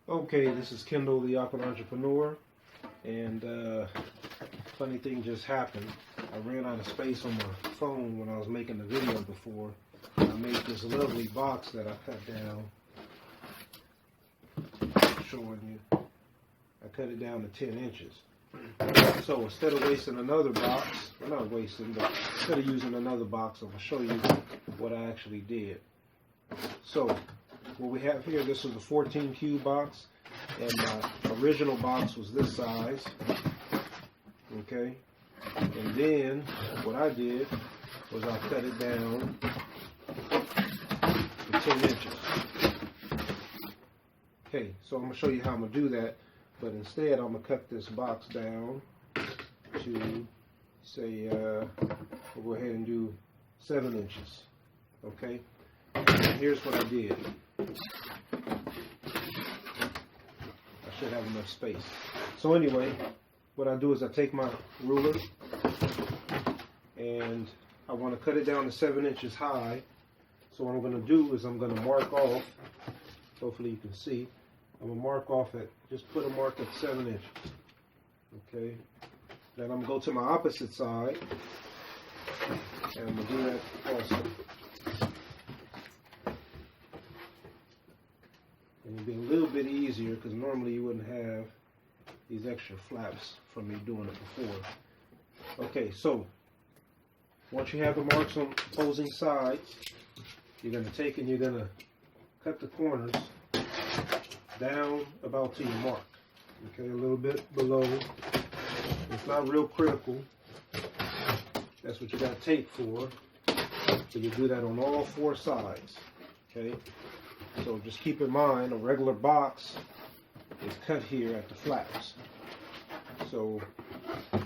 Okay, this is Kendall, the Awkward Entrepreneur, and funny thing just happened. I ran out of space on my phone when I was making the video before. I made this lovely box that I cut down, showing you. I cut it down to 10 inches. So instead of wasting another box, well, not wasting, but instead of using another box, I'm going to show you what I actually did. So what we have here, this was a 14 cube box, and my original box was this size, okay? And then what I did was I cut it down to 10 inches. Okay, so I'm going to show you how I'm going to do that, but instead I'm going to cut this box down to, say, we'll go ahead and do 7 inches, okay? And here's what I did. I should have enough space. So anyway, what I do is I take my ruler and I want to cut it down to 7 inches high. So what I'm going to do is I'm going to mark off, hopefully you can see, I'm going to mark off at, just put a mark at 7 inches. Okay. Then I'm going to go to my opposite side and I'm going to do that also. And it'll be a little bit easier because normally you wouldn't have these extra flaps from me doing it before. Okay, so once you have the marks on opposing sides, you're going to take and you're going to cut the corners down about to your mark. Okay, a little bit below. It's not real critical. That's what you got tape for. So you do that on all 4 sides. Okay. So just keep in mind, a regular box is cut here at the flaps. So if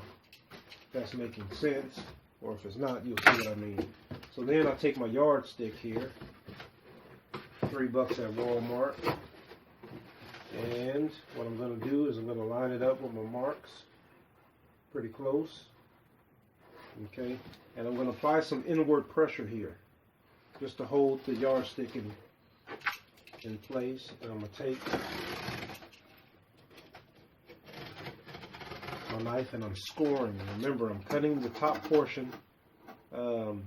that's making sense, or if it's not, you'll see what I mean. So then I take my yardstick here, $3 at Walmart, and what I'm going to do is I'm going to line it up with my marks pretty close. Okay, and I'm going to apply some inward pressure here just to hold the yardstick in place. And I'm going to take my knife and I'm scoring. And remember, I'm cutting the top portion, the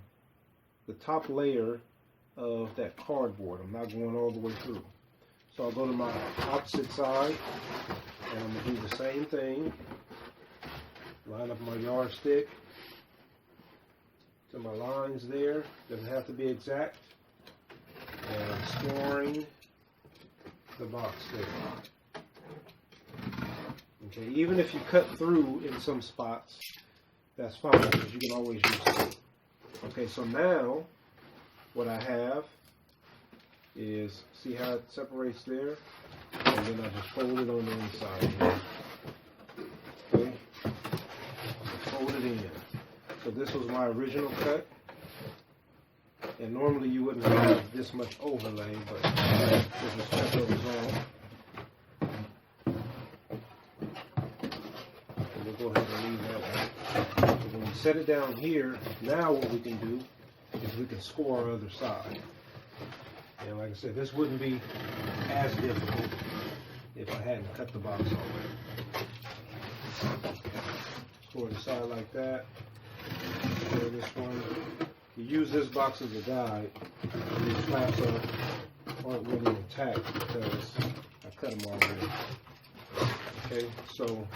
top layer of that cardboard. I'm not going all the way through. So I'll go to my opposite side and I'm going to do the same thing. Line up my yardstick to my lines there. Doesn't have to be exact. And I'm scoring the box there. Okay, even if you cut through in some spots, that's fine because you can always use it. Okay, so now what I have is, see how it separates there? And then I just fold it on the inside here. Okay, fold it in. So this was my original cut. And normally you wouldn't have this much overlay, but this was cut over on. And we'll go ahead and leave that out. So when we set it down here, now what we can do is we can score our other side. And like I said, this wouldn't be as difficult if I hadn't cut the box already. Score the side like that. Score this one. You use this box as a guide. And these flaps aren't really intact because I cut them already. Okay, so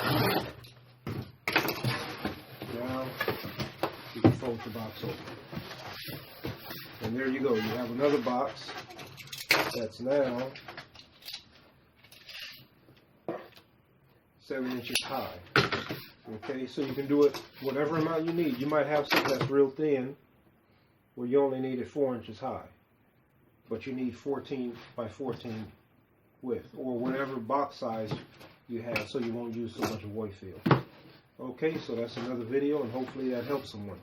now you can fold the box over. And there you go. You have another box that's now 7 inches high. Okay, so you can do it whatever amount you need. You might have something that's real thin where you only need it 4 inches high, but you need 14 by 14 width, or whatever box size you have, so you won't use so much void fill. Okay, so that's another video, and hopefully that helps someone.